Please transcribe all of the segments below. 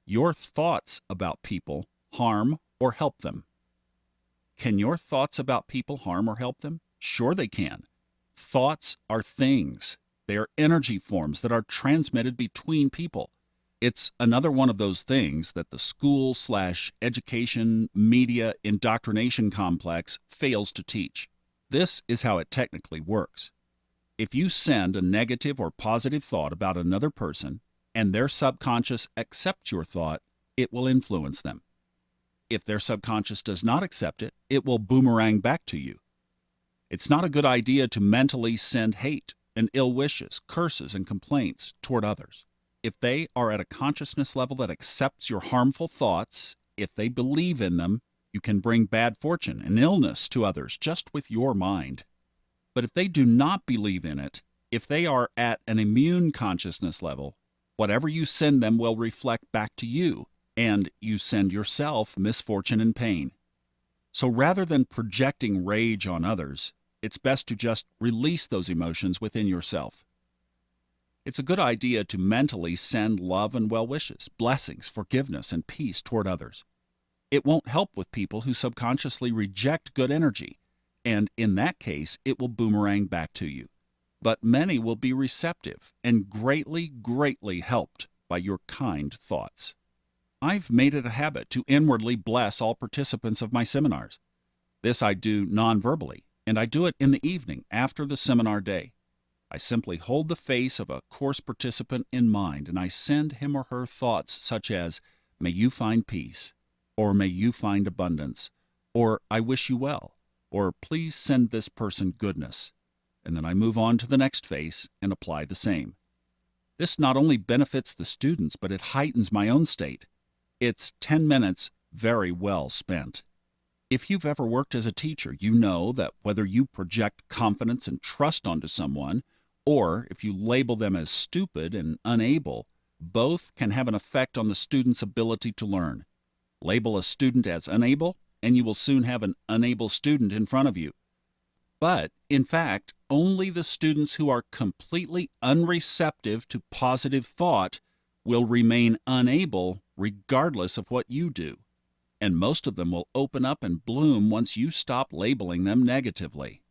your thoughts about people harm or help them? Can your thoughts about people harm or help them? Sure they can. Thoughts are things. They are energy forms that are transmitted between people. It's another one of those things that the school/education, media, indoctrination complex fails to teach. This is how it technically works. If you send a negative or positive thought about another person and their subconscious accepts your thought, it will influence them. If their subconscious does not accept it, it will boomerang back to you. It's not a good idea to mentally send hate and ill wishes, curses, and complaints toward others. If they are at a consciousness level that accepts your harmful thoughts, if they believe in them, you can bring bad fortune and illness to others just with your mind. But if they do not believe in it, if they are at an immune consciousness level, whatever you send them will reflect back to you, and you send yourself misfortune and pain. So rather than projecting rage on others, it's best to just release those emotions within yourself. It's a good idea to mentally send love and well wishes, blessings, forgiveness, and peace toward others. It won't help with people who subconsciously reject good energy, and in that case, it will boomerang back to you. But many will be receptive and greatly, greatly helped by your kind thoughts. I've made it a habit to inwardly bless all participants of my seminars. This I do non-verbally, and I do it in the evening after the seminar day. I simply hold the face of a course participant in mind, and I send him or her thoughts such as, "May you find peace," or "May you find abundance," or "I wish you well," or "Please send this person goodness." And then I move on to the next face and apply the same. This not only benefits the students, but it heightens my own state. It's 10 minutes very well spent. If you've ever worked as a teacher, you know that whether you project confidence and trust onto someone, or if you label them as stupid and unable, both can have an effect on the student's ability to learn. Label a student as unable, and you will soon have an unable student in front of you. But, in fact, only the students who are completely unreceptive to positive thought will remain unable regardless of what you do. And most of them will open up and bloom once you stop labeling them negatively.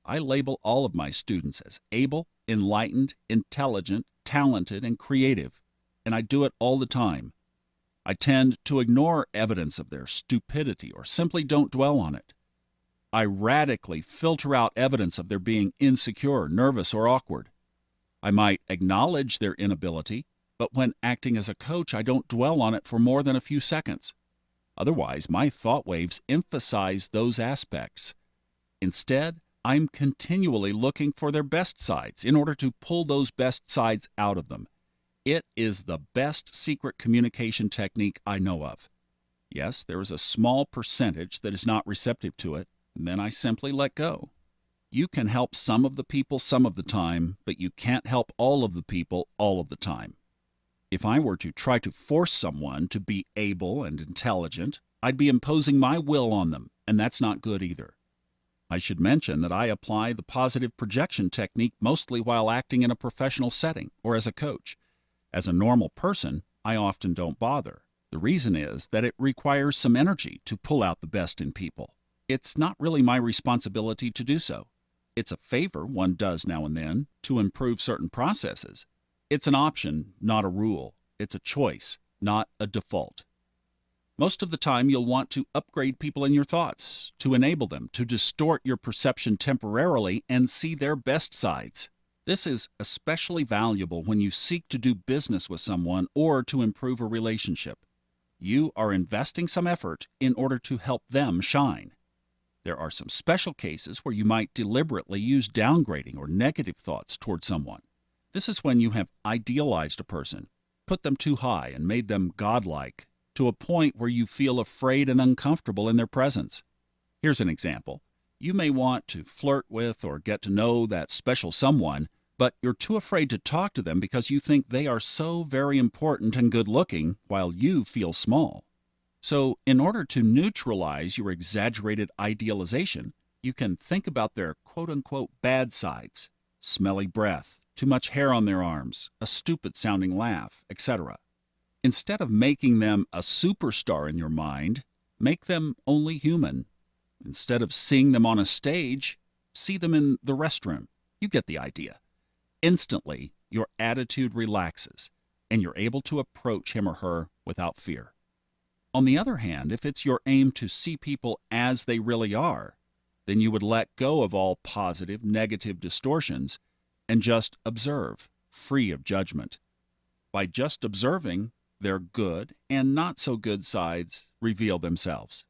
I label all of my students as able, enlightened, intelligent, talented, and creative, and I do it all the time. I tend to ignore evidence of their stupidity or simply don't dwell on it. I radically filter out evidence of their being insecure, nervous, or awkward. I might acknowledge their inability, but when acting as a coach, I don't dwell on it for more than a few seconds. Otherwise, my thought waves emphasize those aspects. Instead, I'm continually looking for their best sides in order to pull those best sides out of them. It is the best secret communication technique I know of. Yes, there is a small percentage that is not receptive to it, and then I simply let go. You can help some of the people some of the time, but you can't help all of the people all of the time. If I were to try to force someone to be able and intelligent, I'd be imposing my will on them, and that's not good either. I should mention that I apply the positive projection technique mostly while acting in a professional setting or as a coach. As a normal person, I often don't bother. The reason is that it requires some energy to pull out the best in people. It's not really my responsibility to do so. It's a favor one does now and then to improve certain processes. It's an option, not a rule. It's a choice, not a default. Most of the time, you'll want to upgrade people in your thoughts, to enable them to distort your perception temporarily and see their best sides. This is especially valuable when you seek to do business with someone or to improve a relationship. You are investing some effort in order to help them shine. There are some special cases where you might deliberately use downgrading or negative thoughts toward someone. This is when you have idealized a person, put them too high, and made them godlike, to a point where you feel afraid and uncomfortable in their presence. Here's an example. You may want to flirt with or get to know that special someone, but you're too afraid to talk to them because you think they are so very important and good-looking, while you feel small. So, in order to neutralize your exaggerated idealization, you can think about their quote-unquote bad sides, smelly breath, too much hair on their arms, a stupid-sounding laugh, etc. Instead of making them a superstar in your mind, make them only human. Instead of seeing them on a stage, see them in the restroom. You get the idea. Instantly, your attitude relaxes, and you're able to approach him or her without fear. On the other hand, if it's your aim to see people as they really are, then you would let go of all positive, negative distortions and just observe, free of judgment. By just observing, their good and not so good sides reveal themselves.